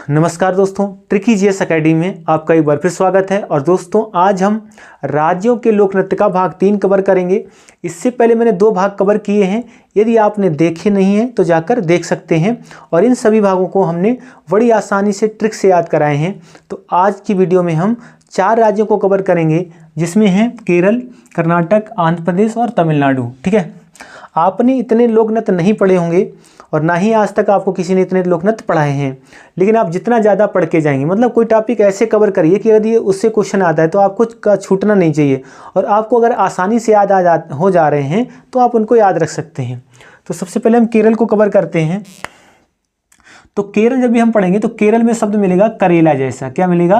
नमस्कार दोस्तों, tricky GS academy में आपका एक बार फिर स्वागत है। और दोस्तों आज हम राज्यों के लोक नृत्य का भाग 3 कवर करेंगे। इससे पहले मैंने 2 भाग कवर किए हैं, यदि आपने देखे नहीं हैं तो जाकर देख सकते हैं। और इन सभी भागों को हमने बड़ी आसानी से ट्रिक से याद कराए हैं। तो आज की वीडियो में हम 4 राज्यों को कवर करेंगे, जिसमें हैं केरल, कर्नाटक, आंध्र प्रदेश और तमिलनाडु। ठीक है, आपने इतने लोक नृत्य नहीं पढ़े होंगे और ना ही आज तक आपको किसी ने इतने लोक नृत्य पढ़ाए हैं, लेकिन आप जितना ज़्यादा पढ़ के जाएंगे, मतलब कोई टॉपिक ऐसे कवर करिए कि यदि उससे क्वेश्चन आता है तो आपको का छूटना नहीं चाहिए। और आपको अगर आसानी से याद हो जा रहे हैं तो आप उनको याद रख सकते हैं। तो सबसे पहले हम केरल को कवर करते हैं। तो केरल जब भी हम पढ़ेंगे तो केरल में शब्द मिलेगा करेला जैसा। क्या मिलेगा?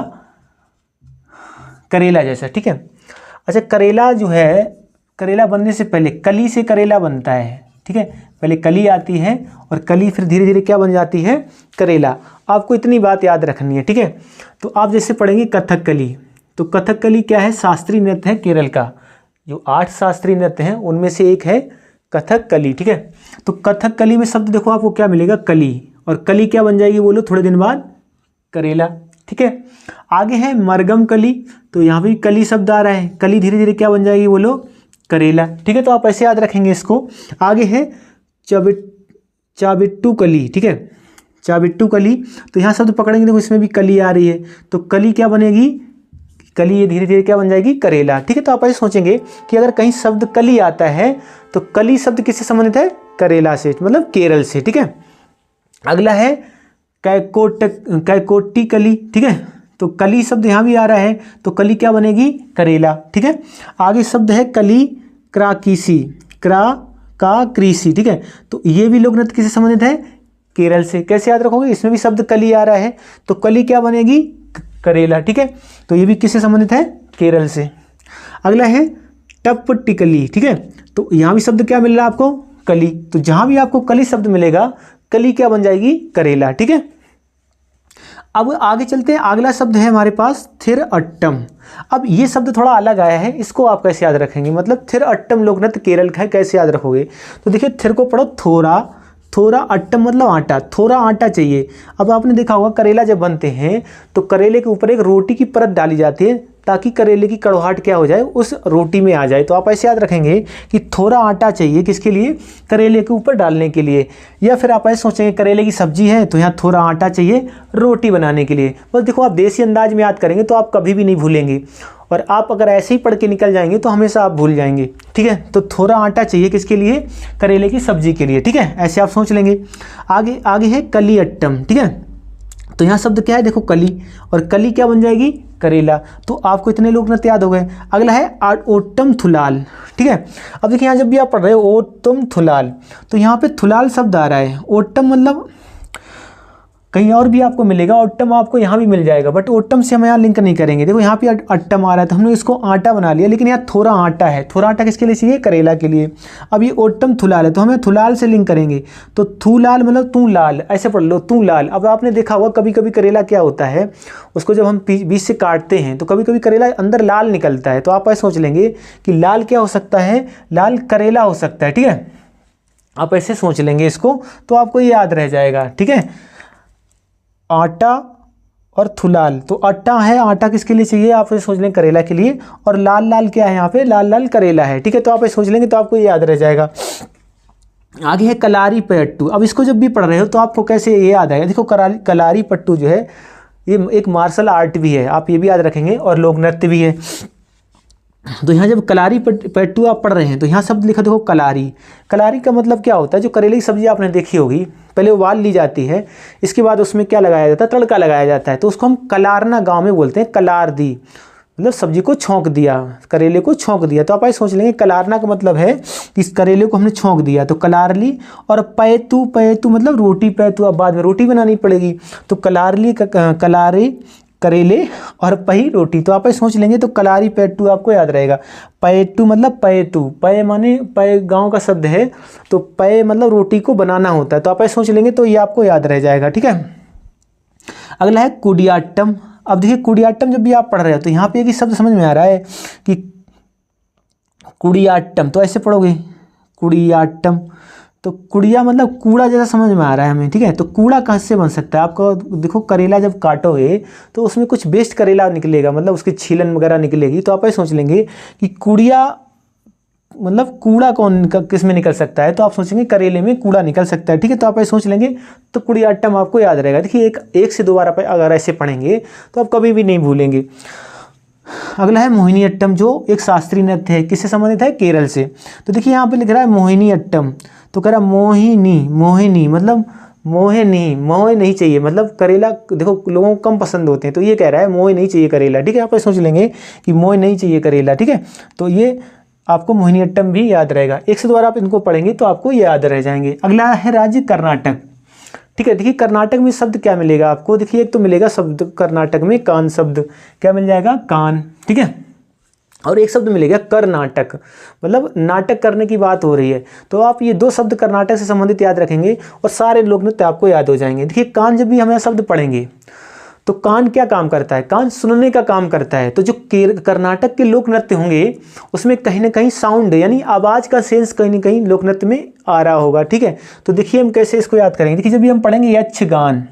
करेला जैसा। ठीक है। अच्छा, करेला जो है, करेला बनने से पहले कली से करेला बनता है। ठीक है, पहले कली आती है और कली फिर धीरे धीरे क्या बन जाती है? करेला। आपको इतनी बात याद रखनी है। ठीक है, तो आप जैसे पढ़ेंगे कथकली, तो कथकली क्या है? शास्त्रीय नृत्य है केरल का। जो 8 शास्त्रीय नृत्य हैं उनमें से एक है कथकली। ठीक है, तो कथकली में शब्द देखो आपको क्या मिलेगा? कली। और कली क्या बन जाएगी बोलो थोड़े दिन बाद? करेला। ठीक है, आगे है मरगम कली, तो यहाँ भी कली शब्द आ रहा है। कली धीरे धीरे क्या बन जाएगी बोलो? करेला। ठीक है, तो आप ऐसे याद रखेंगे इसको। आगे है चाबिट्टू कली। ठीक है, चाबिट्टू कली, तो यहाँ शब्द पकड़ेंगे, देखो इसमें भी कली आ रही है, तो कली क्या बनेगी? कली ये धीरे धीरे क्या बन जाएगी? करेला। ठीक है, तो आप ऐसे सोचेंगे कि अगर कहीं शब्द कली आता है तो कली शब्द किससे संबंधित है? करेला से, मतलब केरल से। ठीक है, अगला है कैकोटी कली। ठीक है, तो कली शब्द यहाँ भी आ रहा है, तो कली क्या बनेगी? करेला। ठीक है, आगे शब्द है कली क्राकीसी, क्राकाक्रीसी। ठीक है, तो ये भी लोक नृत्य किससे संबंधित है? केरल से। कैसे याद रखोगे? इसमें भी शब्द कली आ रहा है, तो कली क्या बनेगी? करेला। ठीक है, तो ये भी किससे संबंधित है? केरल से। अगला है टपटिकली। ठीक है, तो यहाँ भी शब्द क्या मिल रहा है आपको? कली। तो जहाँ भी आपको कली शब्द मिलेगा, कली क्या बन जाएगी? करेला। ठीक है, अब आगे चलते हैं। अगला शब्द है हमारे पास थिर अट्टम। अब ये शब्द थोड़ा अलग आया है, इसको आप कैसे याद रखेंगे? मतलब थिर अट्टम लोक नृत्य केरल का है, कैसे याद रखोगे? तो देखिए, थिर को पढ़ो थोड़ा, थोड़ा अट्टम मतलब आटा, थोड़ा आटा चाहिए। अब आपने देखा होगा करेला जब बनते हैं तो करेले के ऊपर एक रोटी की परत डाली जाती है, ताकि करेले की कड़वाहट क्या हो जाए? उस रोटी में आ जाए। तो आप ऐसे याद रखेंगे कि थोड़ा आटा चाहिए, किसके लिए? करेले के ऊपर डालने के लिए। या फिर आप ऐसे सोचेंगे करेले की सब्जी है तो यहाँ थोड़ा आटा चाहिए रोटी बनाने के लिए। बस देखो, आप देसी अंदाज में याद करेंगे तो आप कभी भी नहीं भूलेंगे, और आप अगर ऐसे ही पढ़ के निकल जाएंगे तो हमेशा आप भूल जाएंगे। ठीक है, तो थोड़ा आटा चाहिए किसके लिए? करेले की सब्जी के लिए। ठीक है, ऐसे आप सोच लेंगे। आगे है कली अट्टम। ठीक है, तो यहाँ शब्द क्या है? देखो कली, और कली क्या बन जाएगी? करेला। तो आपको इतने लोक नृत्य याद हो गए। अगला है ओट्टम थुलाल। ठीक है, अब देखिए यहाँ जब भी आप पढ़ रहे हो ओट्टम थुलाल, तो यहाँ पे थुलाल शब्द आ रहा है। ओट्टम मतलब कहीं और भी आपको मिलेगा, ओट्टम आपको यहाँ भी मिल जाएगा, बट ओट्टम से हम यहाँ लिंक नहीं करेंगे। देखो यहाँ पे अट्टम आ रहा है तो हमने इसको आटा बना लिया, लेकिन यहाँ थोड़ा आटा है। थोड़ा आटा किसके लिए चाहिए? करेला के लिए। अब ये ओट्टम थुलाल है तो हमें थुलाल से लिंक करेंगे, तो थूलाल मतलब तू लाल, ऐसे पढ़ लो, तू लाल। अब आपने देखा होगा कभी कभी करेला क्या होता है, उसको जब हम बीच से काटते हैं तो कभी कभी करेला अंदर लाल निकलता है। तो आप ऐसे सोच लेंगे कि लाल क्या हो सकता है? लाल करेला हो सकता है। ठीक है, आप ऐसे सोच लेंगे इसको, तो आपको ये याद रह जाएगा। ठीक है, आटा और थुलाल, तो आटा है, आटा किसके लिए चाहिए? आप ये सोच लें करेला के लिए। और लाल लाल क्या है यहाँ पे? लाल लाल करेला है। ठीक है, तो आप ये सोच लेंगे तो आपको ये याद रह जाएगा। आगे है कलारी पट्टू। अब इसको जब भी पढ़ रहे हो तो आपको कैसे ये याद आएगा? देखो कलारी पट्टू जो है ये एक मार्शल आर्ट भी है, आप ये भी याद रखेंगे, और लोक नृत्य भी है। तो यहाँ जब कलारी पट्टू आप पढ़ रहे हैं तो यहाँ शब्द लिखा देखो कलारी। कलारी का मतलब क्या होता है? जो करेले की सब्जी आपने देखी होगी, पहले उबाल ली जाती है, इसके बाद उसमें क्या लगाया जाता है? तड़का लगाया जाता है। तो उसको हम कलारना गांव में बोलते हैं, कलार दी, मतलब सब्जी को छौंक दिया, करेले को छौंक दिया। तो आप ऐसे सोच लेंगे कलारना का मतलब है कि इस करेले को हमने छौंक दिया, तो कलारली। और पैतू, पैतू मतलब रोटी, पैतू अब बाद में रोटी बनानी पड़ेगी, तो कलारली कलारी करेले और पही रोटी। तो आप ऐसे सोच लेंगे तो कलारी पेट्टू आपको याद रहेगा। पैटू मतलब पैतू, पय माने पय गांव का शब्द है, तो पय मतलब रोटी को बनाना होता है। तो आप ऐसे सोच लेंगे तो ये आपको याद रह जाएगा। ठीक है, अगला है कुडियाट्टम। अब देखिए कुडियाट्टम जब भी आप पढ़ रहे हो तो यहाँ पे एक ही शब्द समझ में आ रहा है कि कुडियाट्टम, तो ऐसे पढ़ोगे कुडियाट्टम। तो कुड़िया मतलब कूड़ा जैसा समझ में आ रहा है हमें, ठीक है। तो कूड़ा कहाँ से बन सकता है आपको, देखो करेला जब काटोगे तो उसमें कुछ वेस्ट करेला निकलेगा, मतलब उसकी छीलन वगैरह निकलेगी। तो आप ये सोच लेंगे कि कुड़िया मतलब कूड़ा कौन किस में निकल सकता है, तो आप सोचेंगे करेले में कूड़ा निकल सकता है, ठीक है। तो आप ऐसे सोच लेंगे तो कुड़ियाट्टम आपको याद रहेगा। देखिए एक से 2 बार आप अगर ऐसे पढ़ेंगे तो आप कभी भी नहीं भूलेंगे। अगला है मोहिनीअट्टम, जो एक शास्त्रीय नृत्य है, किससे संबंधित है, केरल से। तो देखिए यहाँ पे लिख रहा है मोहिनीअट्टम, तो कह रहा मोहिनी मतलब मोहे नहीं चाहिए, मतलब करेला देखो लोगों को कम पसंद होते हैं, तो ये कह रहा है मोहे नहीं चाहिए करेला, ठीक है। आप सोच लेंगे कि मोहे नहीं चाहिए करेला, ठीक है। तो ये आपको मोहिनीअट्टम भी याद रहेगा। एक से 2 बार आप इनको पढ़ेंगे तो आपको याद रह जाएंगे। अगला है राज्य कर्नाटक, ठीक है। देखिए कर्नाटक में शब्द क्या मिलेगा आपको, देखिए एक तो मिलेगा शब्द कर्नाटक में कान शब्द, क्या मिल जाएगा, कान, ठीक है। और एक शब्द मिलेगा कर्नाटक, मतलब नाटक करने की बात हो रही है। तो आप ये 2 शब्द कर्नाटक से संबंधित याद रखेंगे और सारे लोक नृत्य आपको याद हो जाएंगे। देखिए कान जब भी हम शब्द पढ़ेंगे तो कान क्या काम करता है, कान सुनने का काम करता है। तो जो कर्नाटक के लोक नृत्य होंगे उसमें कहीं ना कहीं साउंड यानी आवाज़ का सेंस कहीं ना कहीं लोक नृत्य में आ रहा होगा, ठीक है। तो देखिए हम कैसे इसको याद करेंगे। देखिए जब भी हम पढ़ेंगे यक्षगान,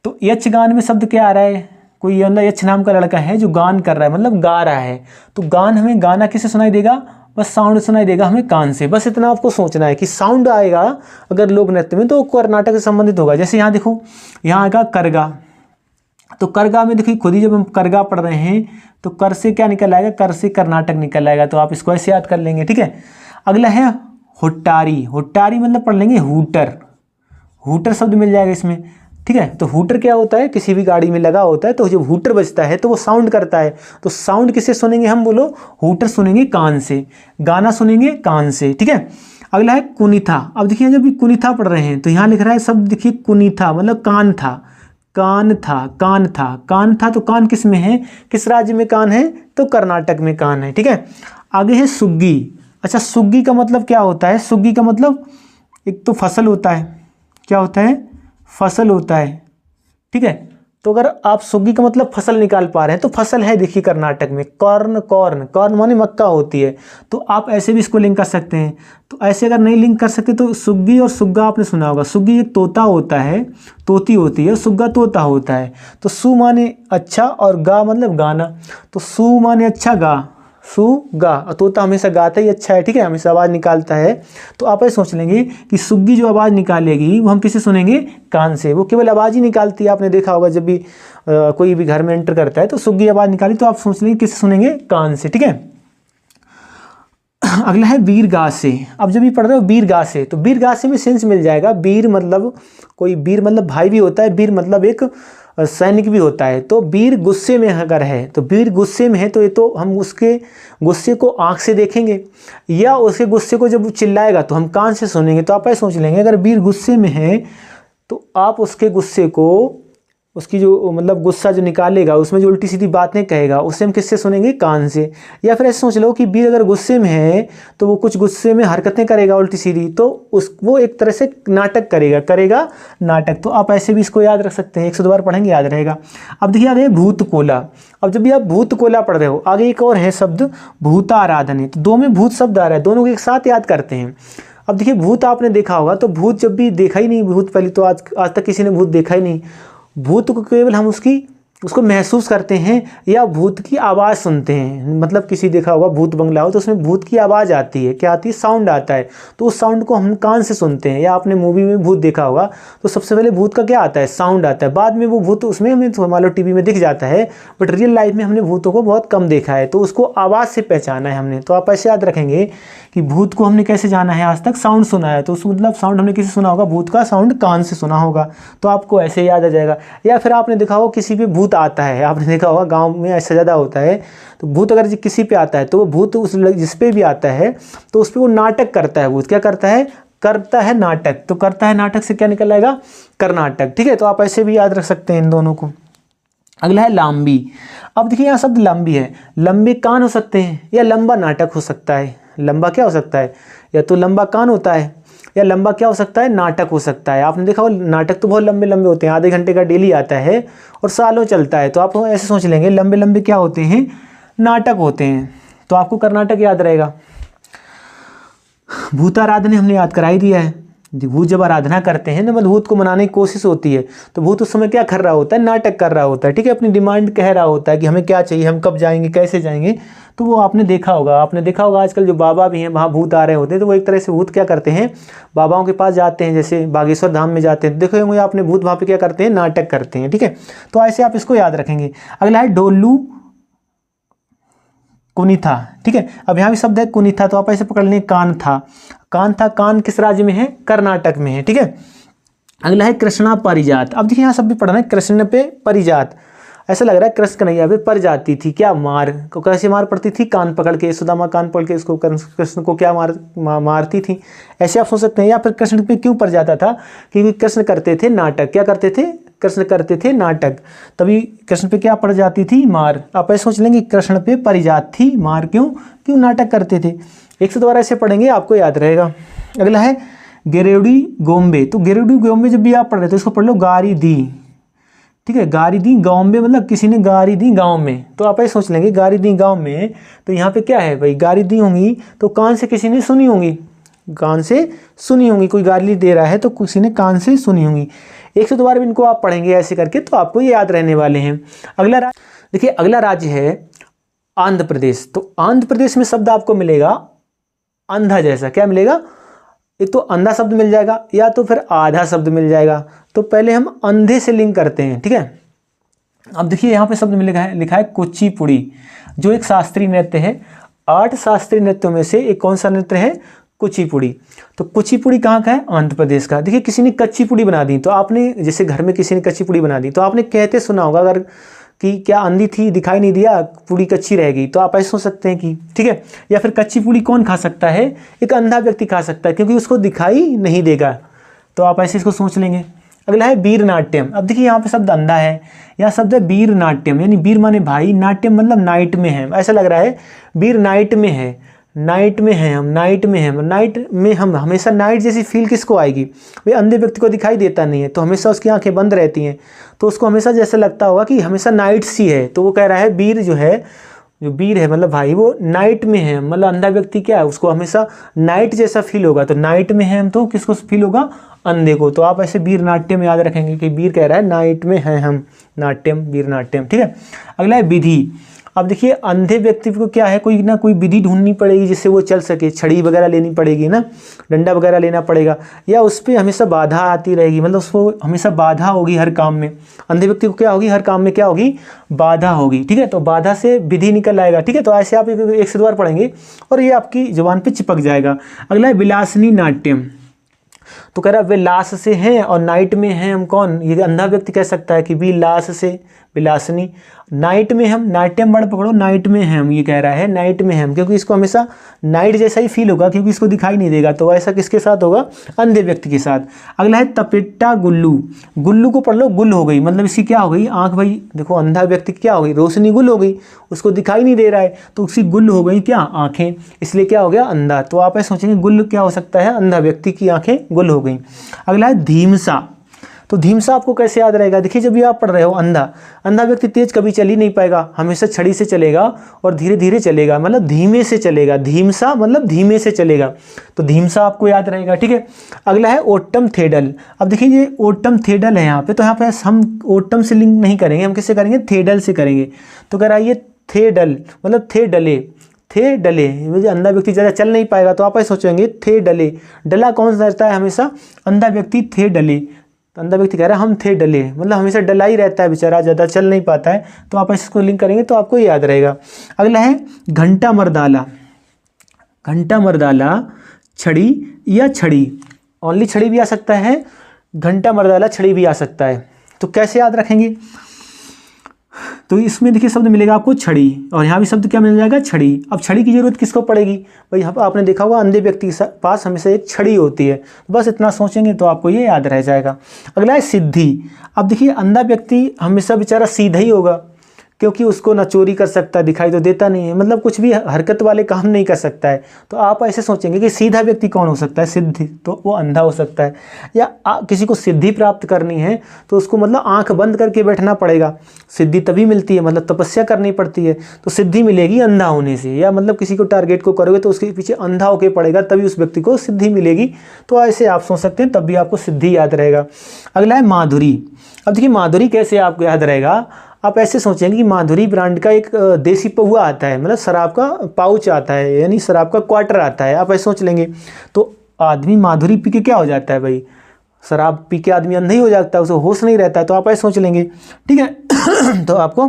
तो यक्षगान में शब्द क्या आ रहा है, कोई यक्ष नाम का लड़का है जो गान कर रहा है, मतलब गा रहा है। तो गान हमें गाना किससे सुनाई देगा, बस साउंड सुनाई देगा हमें कान से। बस इतना आपको सोचना है कि साउंड आएगा अगर लोक नृत्य में तो कर्नाटक से संबंधित होगा। जैसे यहाँ देखो, यहाँ आएगा करगा, तो करगा में देखिए खुद ही जब हम करगा पढ़ रहे हैं तो कर से क्या निकल आएगा, कर से कर्नाटक निकल आएगा। तो आप इसको ऐसे याद कर लेंगे, ठीक है। अगला है हुट्टारी, हुट्टारी मतलब पढ़ लेंगे हूटर, हूटर शब्द मिल जाएगा इसमें, ठीक है। तो हूटर क्या होता है, किसी भी गाड़ी में लगा होता है, तो जब हूटर बजता है तो वो साउंड करता है। तो साउंड किससे सुनेंगे हम, बोलो, हूटर सुनेंगे कान से, गाना सुनेंगे कान से, ठीक है। अगला है कुनीथा। अब देखिए जब भी कुनीथा पढ़ रहे हैं तो यहाँ लिख रहा है शब्द, देखिए कुनीथा मतलब कान था, कान था। तो कान किस में है, किस राज्य में कान है, तो कर्नाटक में कान है, ठीक है। आगे है सुग्गी। अच्छा सुग्गी का मतलब क्या होता है, सुग्गी का मतलब एक तो फसल होता है, क्या होता है, फसल होता है, ठीक है। तो अगर आप सुग्गी का मतलब फसल निकाल पा रहे हैं तो फसल है देखिए कर्नाटक में कॉर्न माने मक्का होती है। तो आप ऐसे भी इसको लिंक कर सकते हैं। तो ऐसे अगर नहीं लिंक कर सकते तो सुग्गी और सुग्गा आपने सुना होगा, सुग्गी एक तोता होता है, तोती होती है, सुग्गा तोता होता है। तो सु माने अच्छा और गा मतलब गाना, तो सु माने अच्छा, गा सु गा, तोता हमेशा गाता ही अच्छा है, ठीक है, हमेशा आवाज़ निकालता है। तो आप ऐसे सोच लेंगे कि सुग्गी जो आवाज़ निकालेगी वो हम किससे सुनेंगे, कान से। वो केवल आवाज़ ही निकालती है, आपने देखा होगा जब भी कोई भी घर में एंटर करता है तो सुग्गी आवाज़ निकाली, तो आप सोच लेंगे किससे सुनेंगे, कान से, ठीक है। अगला है वीरगासे। अब जब भी पढ़ रहे हो वीरगासे, तो वीरगासे में सेंस मिल जाएगा। वीर मतलब कोई, वीर मतलब भाई भी होता है, वीर मतलब एक सैनिक भी होता है। तो वीर गुस्से में अगर है, तो वीर गुस्से में है तो ये तो हम उसके गुस्से को आंख से देखेंगे, या उसके गुस्से को जब वो चिल्लाएगा तो हम कान से सुनेंगे। तो आप ऐसे सोच लेंगे अगर वीर गुस्से में है तो आप उसके गुस्से को, उसकी जो मतलब गुस्सा जो निकालेगा उसमें जो उल्टी सीधी बातें कहेगा उससे हम किससे सुनेंगे, कान से। या फिर ऐसे सोच लो कि वीर अगर गुस्से में है तो वो कुछ गुस्से में हरकतें करेगा उल्टी सीधी, तो वो एक तरह से नाटक करेगा नाटक। तो आप ऐसे भी इसको याद रख सकते हैं, 102 बार पढ़ेंगे याद रहेगा। अब देखिए याद है भूतकोला। अब जब भी आप भूतकोला पढ़ रहे हो, आगे एक और है शब्द भूताराधन, तो 2 में भूत शब्द आ रहा है, दोनों को एक साथ याद करते हैं। अब देखिए भूत आपने देखा होगा, तो भूत जब भी देखा ही नहीं, भूत पहले तो आज तक किसी ने भूत देखा ही नहीं। भूत को केवल हम उसको महसूस करते हैं या भूत की आवाज़ सुनते हैं। मतलब किसी देखा होगा भूत बंगला हो तो उसमें भूत की आवाज़ आती है, क्या आती है, साउंड आता है, तो उस साउंड को हम कान से सुनते हैं। या आपने मूवी में भूत देखा होगा तो सबसे पहले भूत का क्या आता है, साउंड आता है, बाद में वो भूत उसमें हमें तो मान लो टीवी में दिख जाता है, बट रियल लाइफ में हमने भूतों को बहुत कम देखा है, तो उसको आवाज़ से पहचाना है हमने। तो आप ऐसे याद रखेंगे कि भूत को हमने कैसे जाना है, आज तक साउंड सुना है, तो उस मतलब साउंड हमने किसी सुना होगा, भूत का साउंड कान से सुना होगा, तो आपको ऐसे याद आ जाएगा। या फिर आपने देखा होगा किसी पे भूत आता है, आपने देखा होगा गांव में ऐसा ज़्यादा होता है, तो भूत अगर किसी पे आता है तो वो भूत उस जिस पे भी आता है तो उस पर वो नाटक करता है। भूत क्या करता है नाटक। तो करता है नाटक से क्या निकल आएगा, कर्नाटक, ठीक है। तो आप ऐसे भी याद रख सकते हैं इन दोनों को। अगला है लांबी। अब देखिए यहाँ शब्द लंबी है, लंबे कान हो सकते हैं या लंबा नाटक हो सकता है। लंबा क्या हो सकता है, या तो लंबा कान होता है या लंबा क्या हो सकता है, नाटक हो सकता है। आपने देखा हो नाटक तो बहुत लंबे लंबे होते हैं, आधे घंटे का डेली आता है और सालों चलता है। तो आप ऐसे सोच लेंगे लंबे लंबे क्या होते हैं, नाटक होते हैं। तो आपको कर्नाटक याद रहेगा। भूताराधन हमने याद करा ही दिया है, भूत जब आराधना करते हैं ना, मतलब भूत को मनाने की कोशिश होती है, तो भूत उस समय क्या कर रहा होता है, नाटक कर रहा होता है, ठीक है, अपनी डिमांड कह रहा होता है कि हमें क्या चाहिए, हम कब जाएंगे, कैसे जाएंगे। तो वो आपने देखा होगा आजकल जो बाबा भी हैं वहाँ भूत आ रहे होते हैं, तो वो एक तरह से भूत क्या करते हैं, बाबाओं के पास जाते हैं, जैसे बागेश्वर धाम में जाते हैं, देखे होंगे आपने, भूत वहाँ पे क्या करते हैं, नाटक करते हैं, ठीक है। तो ऐसे आप इसको याद रखेंगे। अगला है डोलू कुनीथा, ठीक है। अब यहाँ भी शब्द है कुनीथा, तो आप ऐसे पकड़ लें, कान था। कान किस राज्य में है, कर्नाटक में है, ठीक है। अगला है कृष्णा पारिजात। अब देखिए यहाँ सब भी पढ़ना है, कृष्ण पे परिजात, ऐसा लग रहा है कृष्ण कन्हैया पे पर जाती थी क्या, मार को कैसे मार पड़ती थी, कान पकड़ के, सुदामा कान पकड़ के इसको कृष्ण को क्या मारती थी, ऐसे आप सोच सकते हैं। या फिर कृष्ण पे क्यों पर जाता था, क्योंकि कृष्ण करते थे नाटक, क्या करते थे, कृष्ण करते थे नाटक, तभी कृष्ण पे क्या पड़ जाती थी, मार। आप ऐसे सोच लेंगे कृष्ण पे परिजात थी, मार क्यों नाटक करते थे। एक से दोबारा ऐसे पढ़ेंगे आपको याद रहेगा। अगला है गिरेडी गोम्बे। तो गिरेडी गोम्बे जब भी आप पढ़ रहे तो इसको पढ़ लो गारी दी, ठीक है। गारी दी गाँव में, मतलब किसी ने गारी दी गाँव में, तो आप ऐसे सोच लेंगे गारी दी गाँव में, तो यहाँ पे क्या है भाई, गारी दी होंगी तो कान से किसी ने सुनी होंगी, कान से सुनी होंगी, कोई गाली दे रहा है तो किसी ने कान से सुनी होंगी। एक से दो बार इनको आप पढ़ेंगे ऐसे करके, तो आपको ये याद रहने वाले हैं। अगला देखिए, अगला राज्य है आंध्र प्रदेश। तो आंध्र प्रदेश में शब्द आपको मिलेगा अंधा जैसा, क्या मिलेगा, एक तो अंधा शब्द मिल जाएगा या तो फिर आधा शब्द मिल जाएगा। तो पहले हम अंधे से लिंक करते हैं, ठीक है। अब देखिए यहाँ पे शब्द लिखा है कुचिपुड़ी, जो एक शास्त्रीय नृत्य है। 8 शास्त्रीय नृत्यों में से एक कौन सा नृत्य है, कुचिपुड़ी। तो कुचिपुड़ी कहाँ का है, आंध्र प्रदेश का। देखिए किसी ने कच्ची पुड़ी बना दी, तो आपने जैसे घर में किसी ने कच्ची पुड़ी बना दी, तो आपने कहते सुना होगा अगर कि क्या अंधी थी, दिखाई नहीं दिया, पूड़ी कच्ची रह गई, तो आप ऐसे सोच सकते हैं कि, ठीक है। या फिर कच्ची पूड़ी कौन खा सकता है, एक अंधा व्यक्ति खा सकता है, क्योंकि उसको दिखाई नहीं देगा, तो आप ऐसे इसको सोच लेंगे। अगला है वीर नाट्यम। अब देखिए यहाँ पे शब्द अंधा है, यहाँ शब्द है वीर नाट्यम, यानी वीर माने भाई, नाट्यम मतलब नाइट में है, ऐसा लग रहा है वीर नाइट में है, नाइट में है हम, नाइट में हम हमेशा नाइट जैसी फील किसको आएगी, वे अंधे व्यक्ति को दिखाई देता नहीं है, तो हमेशा उसकी आंखें बंद रहती हैं, तो उसको हमेशा जैसे लगता होगा कि हमेशा नाइट सी है। तो वो कह रहा है वीर जो वीर है मतलब भाई वो नाइट में है, मतलब अंधा व्यक्ति क्या है, उसको हमेशा नाइट जैसा फील होगा। तो नाइट में है हम, तो किसको फील होगा, अंधे को। तो आप ऐसे वीर नाट्यम याद रखेंगे कि वीर कह रहा है नाइट में है हम, नाट्यम वीर नाट्यम, ठीक है। अगला है विधि। अब देखिए अंधे व्यक्ति को क्या है, कोई ना कोई विधि ढूंढनी पड़ेगी जिससे वो चल सके, छड़ी वगैरह लेनी पड़ेगी ना, डंडा वगैरह लेना पड़ेगा, या उस पर हमेशा बाधा आती रहेगी, मतलब उसको हमेशा बाधा होगी हर काम में। अंधे व्यक्ति को क्या होगी, हर काम में क्या होगी, बाधा होगी, ठीक है। तो बाधा से विधि निकल आएगा, ठीक है। तो ऐसे आप एक से दो बार पढ़ेंगे और ये आपकी जुबान पे चिपक जाएगा। अगला है विलासनी नाट्यम। तो कह रहा है विलास से हैं और नाइट में हैं हम, कौन, ये अंधा व्यक्ति कह सकता है कि विलास से, विलासनी, नाइट में हम, नाट्यम वर्ड पकड़ो, नाइट में हैं हम, ये कह रहा है नाइट में हम, क्योंकि इसको हमेशा नाइट जैसा ही फील होगा, क्योंकि इसको दिखाई नहीं देगा। तो ऐसा किसके साथ होगा, अंधे व्यक्ति के साथ। अगला है तपेटा गुल्लू। गुल्लू को पढ़ लो, गुल हो गई, मतलब इसकी क्या हो गई, आंख। भाई देखो अंधा व्यक्ति क्या हो गई, रोशनी गुल हो गई, उसको दिखाई नहीं दे रहा है, तो उसकी गुल हो गई क्या, आंखें, इसलिए क्या हो गया, अंधा। तो आप ऐसे सोचेंगे गुल क्या हो सकता है, अंधा व्यक्ति की आंखें गुल हो गई। अगला है धीमसा। तो धीमसा आपको कैसे याद रहेगा, देखिए जब भी आप पढ़ रहे हो, अंधा व्यक्ति तेज कभी चल ही नहीं पाएगा, हमेशा छड़ी से चलेगा और धीरे धीरे चलेगा, मतलब धीमे से चलेगा। धीमसा मतलब धीमे से चलेगा, तो धीमसा आपको याद रहेगा, ठीक है। अगला है ओट्टम थेडल। अब देखिए ये ओट्टम थेडल है यहाँ पे, तो यहाँ पे हम ओट्टम से लिंक नहीं करेंगे, हम किससे करेंगे, थेडल से करेंगे। तो कह रहा है ये थेडल मतलब थे डले, थे डले, मुझे अंधा व्यक्ति ज़्यादा चल नहीं पाएगा, तो आप ऐसे सोचेंगे थे डले, डला कौन सा रहता है हमेशा, अंधा व्यक्ति थे डले। तो अंधा व्यक्ति कह रहा है हम थे डले, मतलब हमेशा डला ही रहता है बेचारा, ज़्यादा चल नहीं पाता है, तो आप इसको लिंक करेंगे तो आपको याद रहेगा। अगला है घंटा मर्दाला। घंटा मर्दाला छड़ी या छड़ी, ओनली छड़ी भी आ सकता है, घंटा मर्दाला छड़ी भी आ सकता है। तो कैसे याद रखेंगे, तो इसमें देखिए शब्द मिलेगा आपको छड़ी, और यहाँ भी शब्द क्या मिल जाएगा, छड़ी। अब छड़ी की जरूरत किसको पड़ेगी भाई, यहाँ पर आपने देखा होगा अंधे व्यक्ति के पास हमेशा एक छड़ी होती है, बस इतना सोचेंगे तो आपको ये याद रह जाएगा। अगला है सिद्धि। अब देखिए अंधा व्यक्ति हमेशा बेचारा सीधा ही होगा, क्योंकि उसको ना चोरी कर सकता, दिखाई तो देता नहीं है, मतलब कुछ भी हरकत वाले काम नहीं कर सकता है। तो आप ऐसे सोचेंगे कि सीधा व्यक्ति कौन हो सकता है, सिद्धि, तो वो अंधा हो सकता है। या किसी को सिद्धि प्राप्त करनी है तो उसको मतलब आंख बंद करके बैठना पड़ेगा, सिद्धि तभी मिलती है, मतलब तपस्या करनी पड़ती है, तो सिद्धि मिलेगी अंधा होने से। या मतलब किसी को टारगेट को करोगे तो उसके पीछे अंधा होकर पड़ेगा, तभी उस व्यक्ति को सिद्धि मिलेगी। तो ऐसे आप सोच सकते हैं, तब भी आपको सिद्धि याद रहेगा। अगला है माधुरी। अब देखिए माधुरी कैसे आपको याद रहेगा, आप ऐसे सोचेंगे कि माधुरी ब्रांड का एक देसी पौवा आता है, मतलब शराब का पाउच आता है, यानी शराब का क्वार्टर आता है। आप ऐसे सोच लेंगे तो आदमी माधुरी पी के क्या हो जाता है भाई, शराब पी के आदमी अंधा ही हो जाता है, उसे होश नहीं रहता है। तो आप ऐसे सोच लेंगे, ठीक है। तो आपको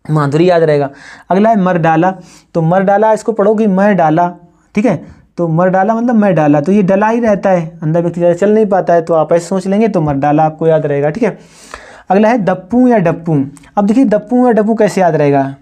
माधुरी याद रहेगा। अगला है मर डाला। तो मर डाला इसको पढ़ोगे, मैं डाला, ठीक है। तो मर डाला मतलब मैं डाला, तो ये डला ही रहता है, अंधा व्यक्ति ज़्यादा चल नहीं पाता है। तो आप ऐसे सोच लेंगे तो मर डाला आपको याद रहेगा, ठीक है। अगला है दप्पू या डप्पू। अब देखिए दप्पू या डप्पू कैसे याद रहेगा।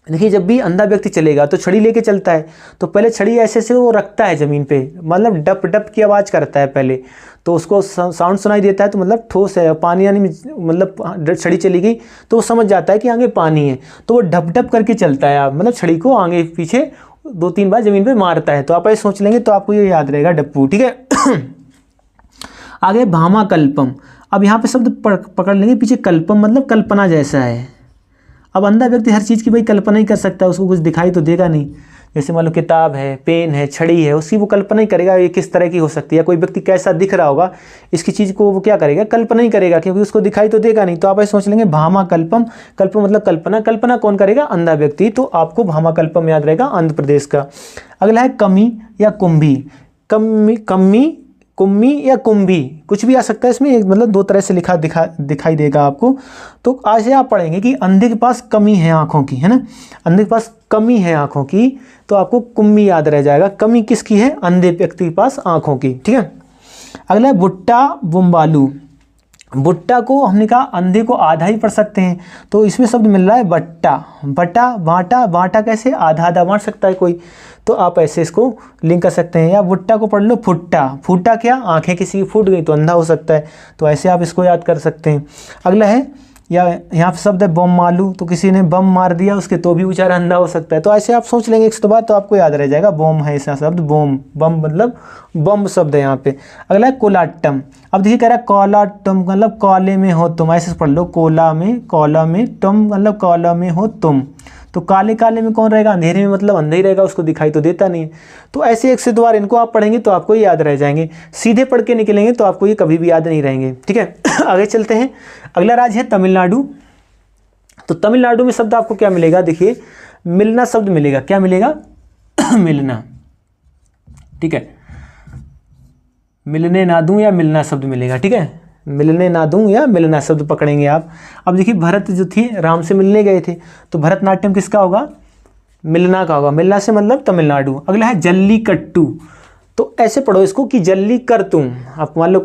देखिए जब भी अंधा व्यक्ति चलेगा तो छड़ी लेके चलता है, तो पहले छड़ी ऐसे से वो रखता है ज़मीन पे, मतलब डप डप की आवाज़ करता है पहले, तो उसको साउंड सुनाई देता है, तो मतलब ठोस है, पानी यानी मतलब छड़ी चली गई तो वो समझ जाता है कि आगे पानी है, तो वो डप डप करके चलता है, मतलब छड़ी को आगे पीछे 2-3 बार ज़मीन पे मारता है। तो आप ऐसे सोच लेंगे तो आपको ये याद रहेगा डप्पू, ठीक है। आगे भामा कल्पम। अब यहाँ पे शब्द पकड़ लेंगे, पीछे कल्पम मतलब कल्पना जैसा है। अब अंधा व्यक्ति हर चीज़ की भाई कल्पना ही कर सकता है, उसको कुछ दिखाई तो देगा नहीं। जैसे मान लो किताब है, पेन है, छड़ी है, उसकी वो कल्पना ही करेगा ये किस तरह की हो सकती है, कोई व्यक्ति कैसा दिख रहा होगा, इसकी चीज़ को वो क्या करेगा, कल्पना ही करेगा, क्योंकि उसको दिखाई तो देगा नहीं। तो आप ऐसे सोच लेंगे भामा कल्पम, कल्पम मतलब कल्पना, कल्पना कौन करेगा, अंधा व्यक्ति। तो आपको भामा कल्पम याद रहेगा आंध्र प्रदेश का। अगला है कमी या कुंभी। कम्मी, कुम्मी या कुंभी, कुछ भी आ सकता है इसमें, मतलब 2 तरह से दिखाई देगा आपको। तो आज से आप पढ़ेंगे कि अंधे के पास कमी है आँखों की, है ना, अंधे के पास कमी है आँखों की, तो आपको कुम्मी याद रह जाएगा। कमी किसकी है, अंधे व्यक्ति के पास आँखों की, ठीक है। अगला है बुट्टा बुम्बालू। बुट्टा को हमने कहा अंधे को आधा ही पढ़ सकते हैं, तो इसमें शब्द मिल रहा है बट्टा, बटा, बांटा, बांटा कैसे, आधा आधा बांट सकता है कोई, तो आप ऐसे इसको लिंक कर सकते हैं। या बुट्टा को पढ़ लो फुट्टा, फूटा क्या, आंखें किसी की फूट गई तो अंधा हो सकता है, तो ऐसे आप इसको याद कर सकते हैं। अगला है या यहाँ पे शब्द है बम मालू, तो किसी ने बम मार दिया उसके तो भी बेचारा अंधा हो सकता है। तो ऐसे आप सोच लेंगे 100 बार तो आपको याद रह जाएगा। बम है ऐसा शब्द, बम, बम मतलब बम शब्द है यहाँ पे। अगला है कोलाटम। अब देखिए कह रहा है कोलाटम मतलब कौले में हो तुम, ऐसे पढ़ लो, कोला में, कौला में, तुम मतलब कौला में हो तुम। तो काले काले में कौन रहेगा, अंधेरे में मतलब अंधा ही रहेगा, उसको दिखाई तो देता नहीं है। तो ऐसे 1 से 2 बार इनको आप पढ़ेंगे तो आपको याद रह जाएंगे। सीधे पढ़ के निकलेंगे तो आपको ये कभी भी याद नहीं रहेंगे, ठीक है। आगे चलते हैं। अगला राज्य है तमिलनाडु। तो तमिलनाडु में शब्द आपको क्या मिलेगा, देखिए मिलना शब्द मिलेगा। क्या मिलेगा, मिलना, ठीक है। मिलने ना दूं या मिलना शब्द मिलेगा, ठीक है। मिलने ना दूं या मिलना शब्द पकड़ेंगे आप। अब देखिए भरत जो थे राम से मिलने गए थे, तो भरतनाट्यम किसका होगा, मिलना का होगा। मिलना से मतलब तमिलनाडु। अगला है जल्लीकट्टू। तो ऐसे पढ़ो इसको कि जल्दी कर तुम। आप मान लो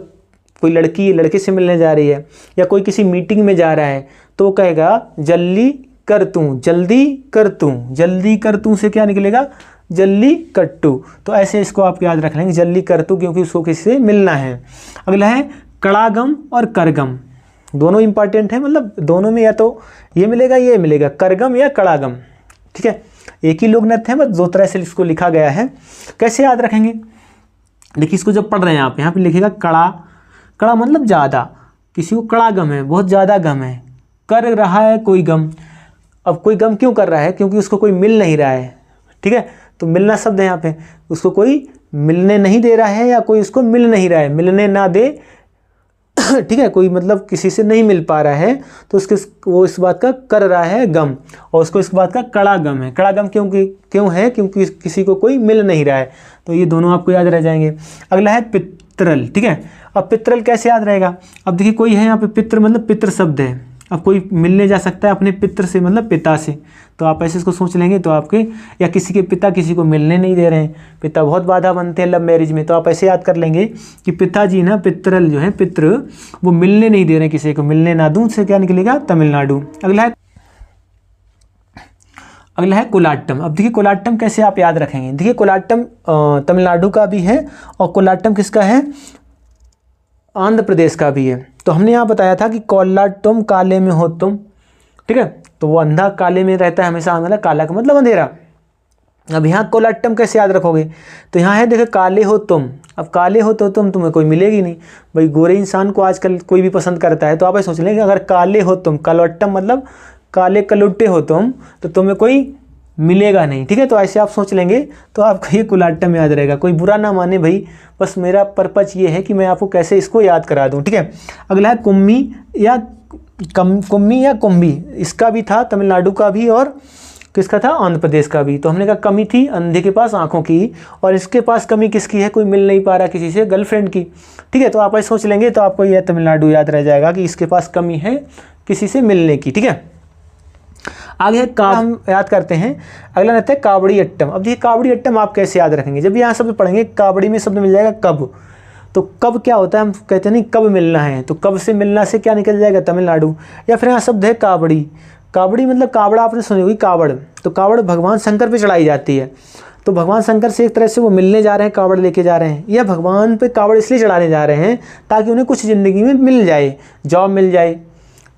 कोई लड़की लड़के से मिलने जा रही है या कोई किसी मीटिंग में जा रहा है तो कहेगा जल्दी कर तूं, जल्दी कर तूं। जल्दी कर तूं से क्या निकलेगा, जल्दी कट्टू। तो ऐसे इसको आप याद रख लेंगे, जल्दी कर तू, क्योंकि उसको किसी से मिलना है। अगला है कड़ागम और करगम। दोनों इंपॉर्टेंट है, मतलब दोनों में या तो ये मिलेगा ये मिलेगा, करगम या कड़ागम, ठीक है। एक ही लोक नृत्य है, बस 2 तरह से इसको लिखा गया है। कैसे याद रखेंगे, देखिए इसको जब पढ़ रहे हैं आप, यहाँ पे लिखेगा कड़ा, कड़ा मतलब ज़्यादा, किसी को कड़ा गम है, बहुत ज़्यादा गम है। कर रहा है कोई गम, अब कोई गम क्यों कर रहा है, क्योंकि उसको कोई मिल नहीं रहा है, ठीक है। तो मिलना शब्द है यहाँ पे, उसको कोई मिलने नहीं दे रहा है या कोई उसको मिल नहीं रहा है, मिलने ना दे, ठीक है, कोई मतलब किसी से नहीं मिल पा रहा है तो उसके वो इस बात का कर रहा है गम, और उसको इस बात का कड़ा गम है। कड़ा गम क्यों है, क्योंकि किसी को कोई मिल नहीं रहा है। तो ये दोनों आपको याद रह जाएंगे। अगला है पितरल, ठीक है। अब पितरल कैसे याद रहेगा, अब देखिए कोई है यहाँ पे पितृ मतलब पितृ शब्द है, अब कोई मिलने जा सकता है अपने पितृ से मतलब पिता से, तो आप ऐसे इसको सोच लेंगे तो आपके, या किसी के पिता किसी को मिलने नहीं दे रहे हैं, पिता बहुत बाधा बनते हैं लव मैरिज में, तो आप ऐसे याद कर लेंगे कि पिताजी ना, पितरल जो है पितृ, वो मिलने नहीं दे रहे हैं किसी को, मिलने ना दूं से क्या निकलेगा, तमिलनाडु। अगला है कोलाट्टम। अब देखिए कोलाट्टम कैसे आप याद रखेंगे, देखिए कोलाट्टम तमिलनाडु का भी है और कोलाट्टम किसका है, आंध्र प्रदेश का भी है। तो हमने यहाँ बताया था कि कोलाट्टम काले में हो तुम, ठीक है। तो वो अंधा काले में रहता है हमेशा, मतलब काला का मतलब अंधेरा। अब यहाँ कोलाट्टम कैसे याद रखोगे, तो यहाँ है देखो काले हो तुम। अब काले हो तो तुम्हें कोई मिलेगी नहीं भाई, गोरे इंसान को आजकल कोई भी पसंद करता है। तो आप सोच लें कि अगर काले हो तुम, कोलाट्टम मतलब काले कलुट्टे हो तुम, तो तुम्हें कोई मिलेगा नहीं, ठीक है। तो ऐसे आप सोच लेंगे तो आपको ये कोलाट्टम याद रहेगा। कोई बुरा ना माने भाई, बस मेरा पर्पज ये है कि मैं आपको कैसे इसको याद करा दूँ, ठीक है। अगला है कुम्मी या कुम्मी या कुंभी, इसका भी था तमिलनाडु का भी और किसका था, आंध्र प्रदेश का भी। तो हमने कहा कमी थी अंधे के पास आंखों की, और इसके पास कमी किसकी है, कोई मिल नहीं पा रहा किसी से, गर्लफ्रेंड की, ठीक है। तो आप ऐसे सोच लेंगे तो आपको यह तमिलनाडु याद रह जाएगा कि इसके पास कमी है किसी से मिलने की, ठीक है। आगे है हम याद करते हैं, अगला रहता है कावड़ी अट्टम। अब देखिए कावड़ी अट्टम आप कैसे याद रखेंगे, जब यहाँ शब्द पढ़ेंगे कावड़ी में शब्द मिल जाएगा कब। तो कब क्या होता है, हम कहते हैं नहीं कब मिलना है, तो कब से मिलना से क्या निकल जाएगा, तमिलनाडु। या फिर यहाँ शब्द है कावड़ी। कावड़ी मतलब कावड़ा आपने सुनी होगी, कावड़। तो कावड़ भगवान शंकर पे चढ़ाई जाती है, तो भगवान शंकर से एक तरह से वो मिलने जा रहे हैं, कावड़ लेके जा रहे हैं। या भगवान पे कावड़ इसलिए चढ़ाने जा रहे हैं ताकि उन्हें कुछ ज़िंदगी में मिल जाए, जॉब मिल जाए,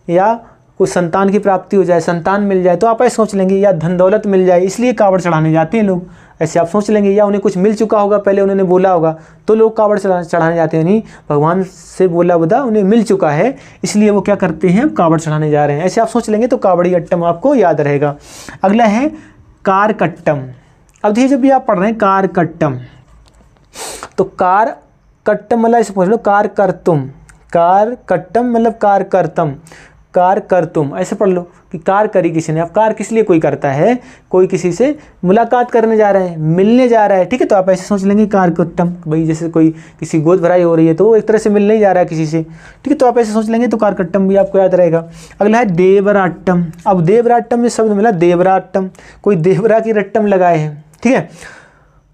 या कुछ संतान की प्राप्ति हो जाए, संतान मिल जाए। तो आप ऐसे सोच लेंगे, या धन दौलत मिल जाए, इसलिए कावड़ चढ़ाने जाते हैं लोग, ऐसे आप सोच लेंगे। या उन्हें कुछ मिल चुका होगा, पहले उन्होंने बोला होगा तो लोग कावड़ चढ़ाने जाते हैं। नहीं, भगवान से बोला बुदा उन्हें मिल चुका है, इसलिए वो क्या करते हैं, कावड़ चढ़ाने जा रहे हैं, ऐसे आप सोच लेंगे तो कावड़ी अट्टम आपको याद रहेगा। अगला है कारकट्टम। अब देखिए जब भी आप पढ़ रहे हैं कारकट्टम, तो कारकट्टम मतलब ऐसे पूछ लो कारकर्तुम, कारकट्टम मतलब कारकर्तम, कार कर तुम, ऐसे पढ़ लो कि कार करी किसी ने। अब कार किस लिए कोई करता है, कोई किसी से मुलाकात करने जा रहा है, मिलने जा रहा है, ठीक है। तो आप ऐसे सोच लेंगे कारकट्टम, भाई जैसे कोई किसी गोद भराई हो रही है तो वो एक तरह से मिलने ही जा रहा है किसी से, ठीक है। तो आप ऐसे सोच लेंगे तो कारकट्टम भी आपको याद रहेगा। अगला है देवराट्टम। अब देवराट्टम में शब्द मिला देवराट्टम, कोई देवरा की रट्टम लगाए हैं, ठीक है,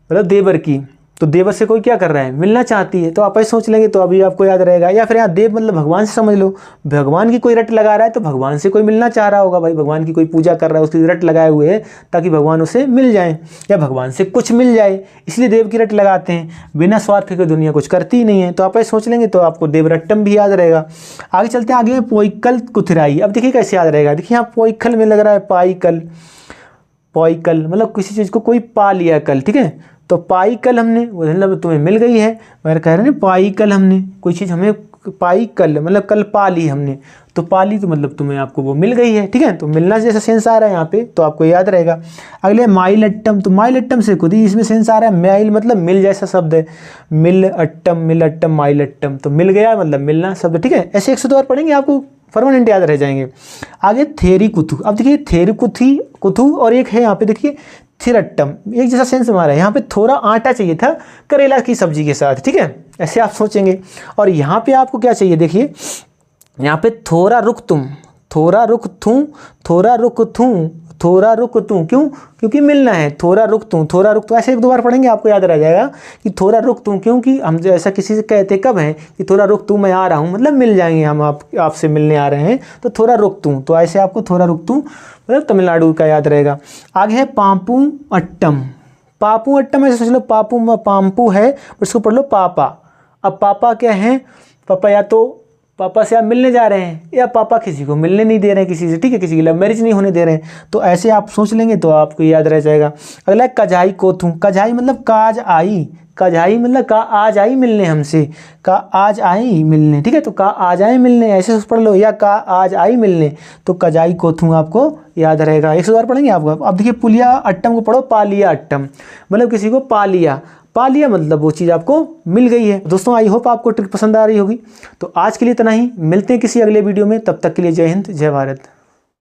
मतलब देवर की। तो देवर से कोई क्या कर रहा है, मिलना चाहती है, तो आप ऐसे सोच लेंगे तो अभी आपको याद रहेगा। या फिर यहाँ देव मतलब भगवान से समझ लो, भगवान की कोई रट लगा रहा है तो भगवान से कोई मिलना चाह रहा होगा, भाई भगवान की कोई पूजा कर रहा है, उसकी रट लगाए हुए है ताकि भगवान उसे मिल जाए या भगवान से कुछ मिल जाए, इसलिए देव की रट लगाते हैं। बिना स्वार्थ के दुनिया कुछ करती ही नहीं है। तो आप ऐसे सोच लेंगे तो आपको देवरट्टम भी याद रहेगा। आगे चलते हैं, आगे पोइकल कुथराई। अब देखिए कैसे याद रहेगा, देखिए यहाँ पोइकल में लग रहा है पाइकल, पोइकल मतलब किसी चीज़ को कोई पा लिया कल, ठीक है। तो पाई कल हमने, मतलब तुम्हें मिल गई है, मगर कह रहे हैं पाई कल हमने कोई चीज़ हमें पाई कल मतलब कल पा ली हमने, तो पा ली तो मतलब तुम्हें आपको वो मिल गई है, ठीक है। तो मिलना जैसा सेंस आ रहा है यहाँ पे, तो आपको याद रहेगा। अगले माइल अट्टम, तो माइल अट्टम से खुद ही इसमें सेंस आ रहा है, माइल मतलब मिल जैसा शब्द है, मिल अट्टम माइल अट्टम, तो मिल गया मतलब मिलना शब्द, ठीक है। ऐसे 102 बार पढ़ेंगे आपको परमानेंट याद रह जाएंगे। आगे थेरी कुथु। अब देखिए थेरी कुथु और एक है यहाँ पे देखिए थिरट्टम, एक जैसा सेंस हमारा है। यहाँ पे थोड़ा आटा चाहिए था करेला की सब्जी के साथ, ठीक है, ऐसे आप सोचेंगे। और यहाँ पे आपको क्या चाहिए, देखिए यहाँ पे थोड़ा रुक तुम, थोड़ा रुक थूं, थोड़ा रुक थूं, थोड़ा रुक तूं, क्यों, क्योंकि मिलना है, थोड़ा रुक तूं, थोड़ा रुक तूं, ऐसे 1-2 बार पढ़ेंगे आपको याद रह जाएगा कि थोड़ा रुक तूं, क्योंकि हम जो ऐसा किसी से कहते कब हैं कि थोड़ा रुक तूं, मैं आ रहा हूँ, मतलब मिल जाएंगे हम, आपसे मिलने आ रहे हैं, तो थोड़ा रुक तूं, तो ऐसे आपको थोड़ा रुक तूं मतलब तमिलनाडु का याद रहेगा। आगे है पापू अट्टम। पापू अट्टम ऐसे सोच लो, पापू पाम्पू है, उसको पढ़ लो पापा। अब पापा क्या है, पापा या तो पापा से आप मिलने जा रहे हैं, या पापा किसी को मिलने नहीं दे रहे हैं किसी से, ठीक है, किसी की लव मैरिज नहीं होने दे रहे हैं, तो ऐसे आप सोच लेंगे तो आपको याद रह जाएगा। अगला है कझाई कोथू। कझाई मतलब काज आई, कझाई मतलब का आज आई मिलने हमसे, का आज आई मिलने, ठीक है। तो का आज आई मिलने ऐसे पढ़ लो, या का आज आई मिलने, तो कजाई कोथू आपको याद रहेगा। 100 बार पढ़ेंगे आपको। अब देखिए पुलिया अट्टम को पढ़ो, पालिया अट्टम मतलब किसी को पा लिया, पा लिया मतलब वो चीज़ आपको मिल गई है। दोस्तों आई होप आपको ट्रिक पसंद आ रही होगी। तो आज के लिए इतना ही, मिलते हैं किसी अगले वीडियो में, तब तक के लिए जय हिंद जय भारत।